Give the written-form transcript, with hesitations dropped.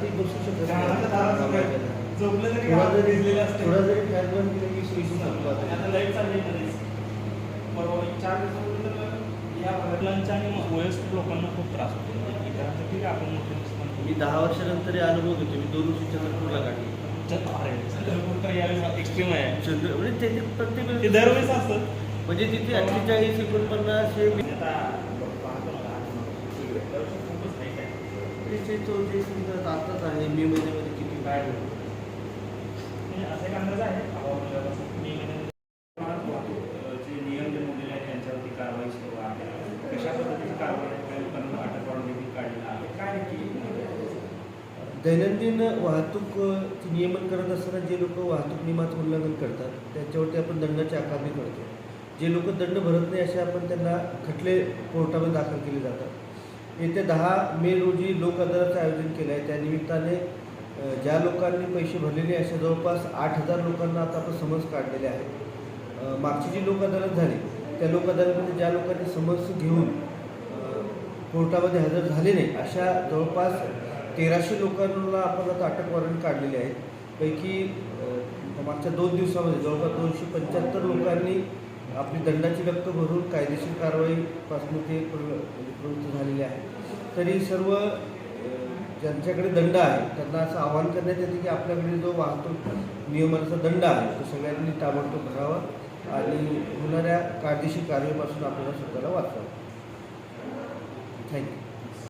ती बसू शकत झोपलं तरी थोडा जरी भिजलेलं असतं. थोडा जरी फॅन बंद केलं की सोयीसून लागतो आता. आता लाईट चालली मध्येच. परवा 4 दिवसापूर्वी तर या वडिलांच्या आणि वयस्कर लोकांना खूप त्रास होतो. इतरांचं ठीक आहे, आपण मोठे नसताना. मी 10 वर्षानंतर हे अनुभव घेतो. मी 2 वर्षी चंद्रपूरला काढली. अरे चंद्रपूर तर यावेळेस एक्स्ट्रीम आहे. म्हणजे ते प्रत्येक ते दरवेळेस असतं. म्हणजे तिथे 48 49 हे आता पाहतो ना, दरवर्षी खूपच लाईट आहे. ते तो जे समजा आताच आहे मे महिन्यामध्ये किती काय म्हणजे असा एक अंदाज आहे हवामानापासून मे महिन्यामध्ये जे नियम जे मोडलेले आहेत त्यांच्यावरती कारवाई सुरू आहे. कशा पद्धतीची कारवाई आहे, काही लोकांना अटक वॉरंट देखील काढलेला आहे. काय नक्की दैनंदिन वाहतूक नियमन करत असताना जे लोक वाहतूक नियमाचं उल्लंघन करतात त्याच्यावरती आपण दंडाची आकारणी करतो. जे लोक दंड भरत नाही असे आपण त्यांना खटले कोर्टामध्ये दाखल केले जातात. येत्या 10 मे रोजी लोक अदालतचं आयोजन केलं आहे. त्यानिमित्ताने ज्या लोकांनी पैसे भरलेले अशा जवळपास 8,000 लोकांना आता आपण समन्स काढलेले आहेत. मागची जी लोक अदालत झाली त्या लोक अदालतमध्ये ज्या लोकांनी समन्स घेऊन कोर्टामध्ये हजर झाले नाही अशा जवळपास 1300 लोकांना आपण आता अटक वॉरंट काढलेले आहेत. पैकी मागच्या 2 दिवसामध्ये जवळपास 275 लोकांनी आपली दंडाची रक्कम भरून कायदेशीर कारवाईपासून ते प्रवृत्त झालेले आहे. तरी सर्व ज्यांच्याकडे दंड आहे त्यांना असं आवाहन करण्यात येते की आपल्याकडे जो वाहतूक नियमाचा दंड आहे तो सगळ्यांनी ताबडतोब भरावा आणि होणाऱ्या कायदेशीर कारवाईपासून आपल्याला स्वतःला वाचवावं. थँक्यू.